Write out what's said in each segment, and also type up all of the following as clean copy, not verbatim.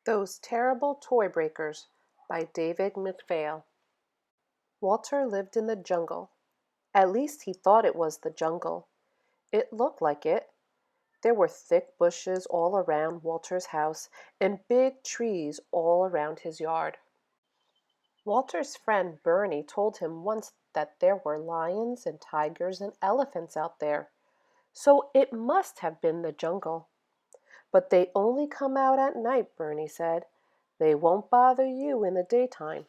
Those Terrible Toy Breakers by David McPhail. Walter lived in the jungle. At least he thought it was the jungle. It looked like it. There were thick bushes all around Walter's house and big trees all around his yard. Walter's friend Bernie told him once that there were lions and tigers and elephants out there, so it must have been the jungle. But they only come out at night, Bernie said. They won't bother you in the daytime.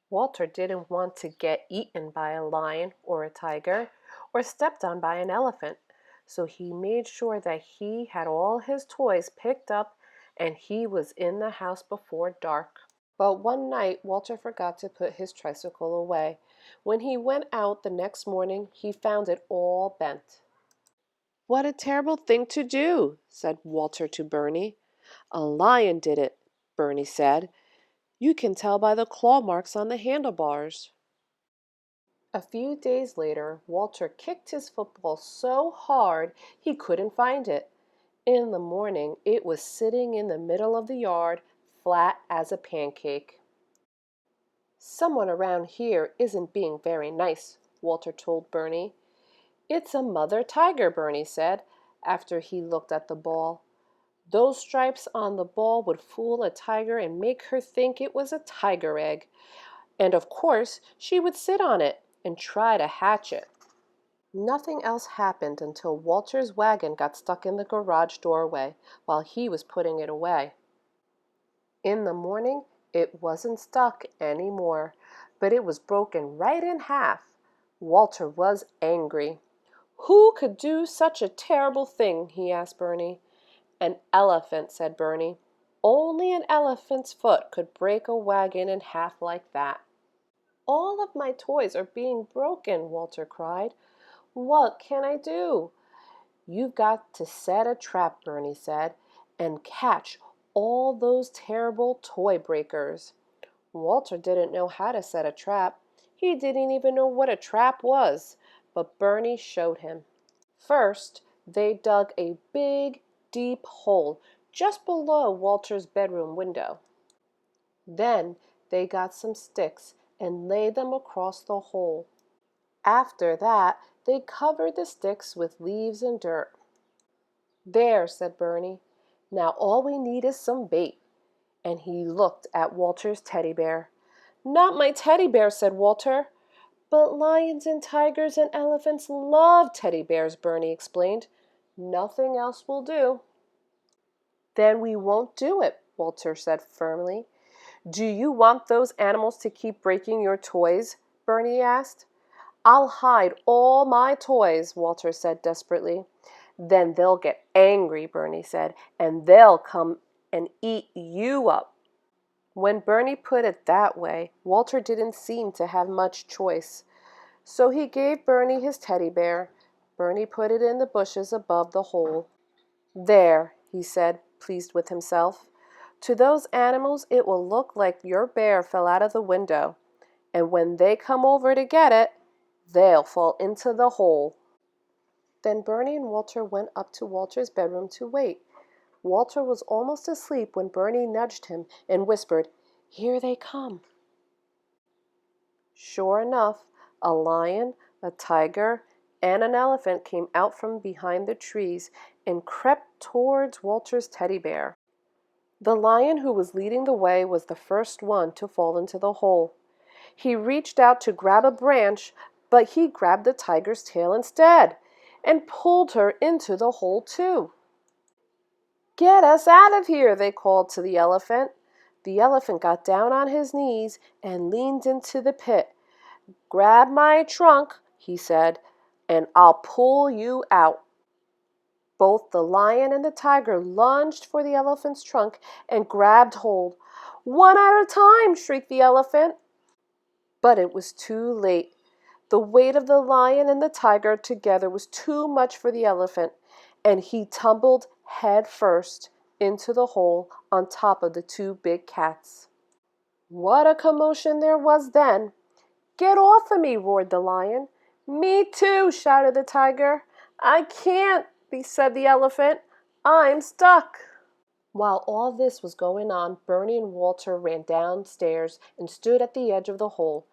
Walter didn't want to get eaten by a lion or a tiger or stepped on by an elephant, so he made sure that he had all his toys picked up and he was in the house before dark. But one night Walter forgot to put his tricycle away. When he went out the next morning, he found it all bent. "What a terrible thing to do," said Walter to Bernie. "A lion did it," Bernie said. "You can tell by the claw marks on the handlebars." A few days later, Walter kicked his football so hard he couldn't find it. In the morning, it was sitting in the middle of the yard, flat as a pancake. "Someone around here isn't being very nice," Walter told Bernie. "It's a mother tiger," Bernie said, after he looked at the ball. "Those stripes on the ball would fool a tiger and make her think it was a tiger egg. And of course, she would sit on it and try to hatch it." Nothing else happened until Walter's wagon got stuck in the garage doorway while he was putting it away. In the morning, it wasn't stuck anymore, but it was broken right in half. Walter was angry. "Who could do such a terrible thing?" he asked Bernie. "An elephant," said Bernie. "Only an elephant's foot could break a wagon in half like that." "All of my toys are being broken," Walter cried. "What can I do?" "You've got to set a trap," Bernie said, "and catch all those terrible toy breakers." Walter didn't know how to set a trap. He didn't even know what a trap was, but Bernie showed him. First, they dug a big, deep hole just below Walter's bedroom window. Then they got some sticks and laid them across the hole. After that, they covered the sticks with leaves and dirt. "There," said Bernie. "Now all we need is some bait." And he looked at Walter's teddy bear. "Not my teddy bear," said Walter. "But lions and tigers and elephants love teddy bears," Bernie explained. "Nothing else will do." "Then we won't do it," Walter said firmly. "Do you want those animals to keep breaking your toys?" Bernie asked. "I'll hide all my toys," Walter said desperately. "Then they'll get angry," Bernie said, "and they'll come and eat you up." When Bernie put it that way, Walter didn't seem to have much choice. So he gave Bernie his teddy bear. Bernie put it in the bushes above the hole. "There," he said, pleased with himself. "To those animals it will look like your bear fell out of the window. And when they come over to get it, they'll fall into the hole." Then Bernie and Walter went up to Walter's bedroom to wait. Walter was almost asleep when Bernie nudged him and whispered, "Here they come." Sure enough, a lion, a tiger, and an elephant came out from behind the trees and crept towards Walter's teddy bear. The lion who was leading the way was the first one to fall into the hole. He reached out to grab a branch, but he grabbed the tiger's tail instead and pulled her into the hole too. "Get us out of here," they called to the elephant. The elephant got down on his knees and leaned into the pit. "Grab my trunk," he said, "and I'll pull you out." Both the lion and the tiger lunged for the elephant's trunk and grabbed hold. "One at a time," shrieked the elephant. But it was too late. The weight of the lion and the tiger together was too much for the elephant, and he tumbled head first into the hole on top of the two big cats. What a commotion there was then! "Get off of me," roared the lion. "Me too," shouted the tiger. "I can't," said the elephant. "I'm stuck." While all this was going on, Bernie and Walter ran downstairs and stood at the edge of the hole.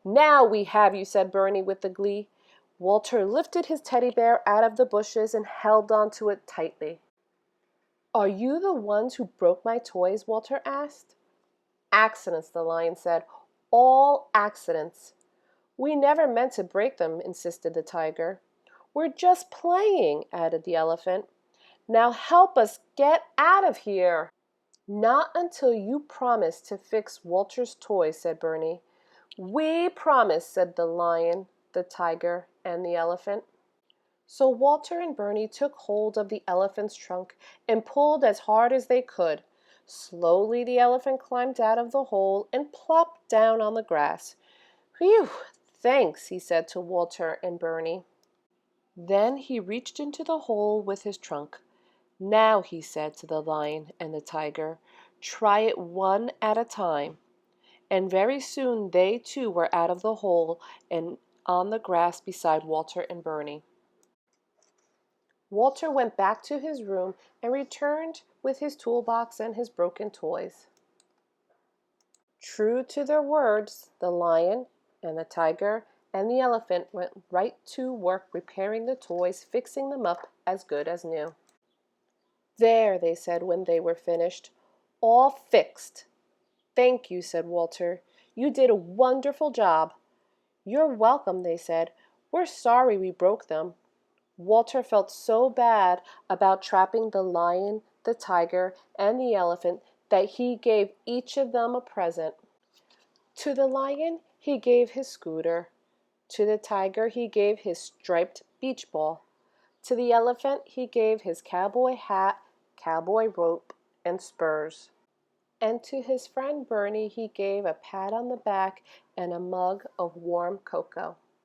"Now we have you," said Bernie with the glee. Walter lifted his teddy bear out of the bushes and held on to it tightly. "Are you the ones who broke my toys?" Walter asked. "Accidents," the lion said. "All accidents." "We never meant to break them," insisted the tiger. "We're just playing," added the elephant. "Now help us get out of here." "Not until you promise to fix Walter's toy," said Bernie. "We promise," said the lion, the tiger, and the elephant. So Walter and Bernie took hold of the elephant's trunk and pulled as hard as they could. Slowly the elephant climbed out of the hole and plopped down on the grass. "Whew! Thanks," he said to Walter and Bernie. Then he reached into the hole with his trunk. "Now," he said to the lion and the tiger, "try it one at a time." And very soon they too were out of the hole and on the grass beside Walter and Bernie. Walter went back to his room and returned with his toolbox and his broken toys. True to their words, the lion and the tiger and the elephant went right to work repairing the toys, fixing them up as good as new. "There," they said when they were finished, "all fixed." "Thank you," said Walter. "You did a wonderful job." "You're welcome," they said. "We're sorry we broke them." Walter felt so bad about trapping the lion, the tiger, and the elephant that he gave each of them a present. To the lion, he gave his scooter. To the tiger, he gave his striped beach ball. To the elephant, he gave his cowboy hat, cowboy rope, and spurs. And to his friend Bernie, he gave a pat on the back and a mug of warm cocoa.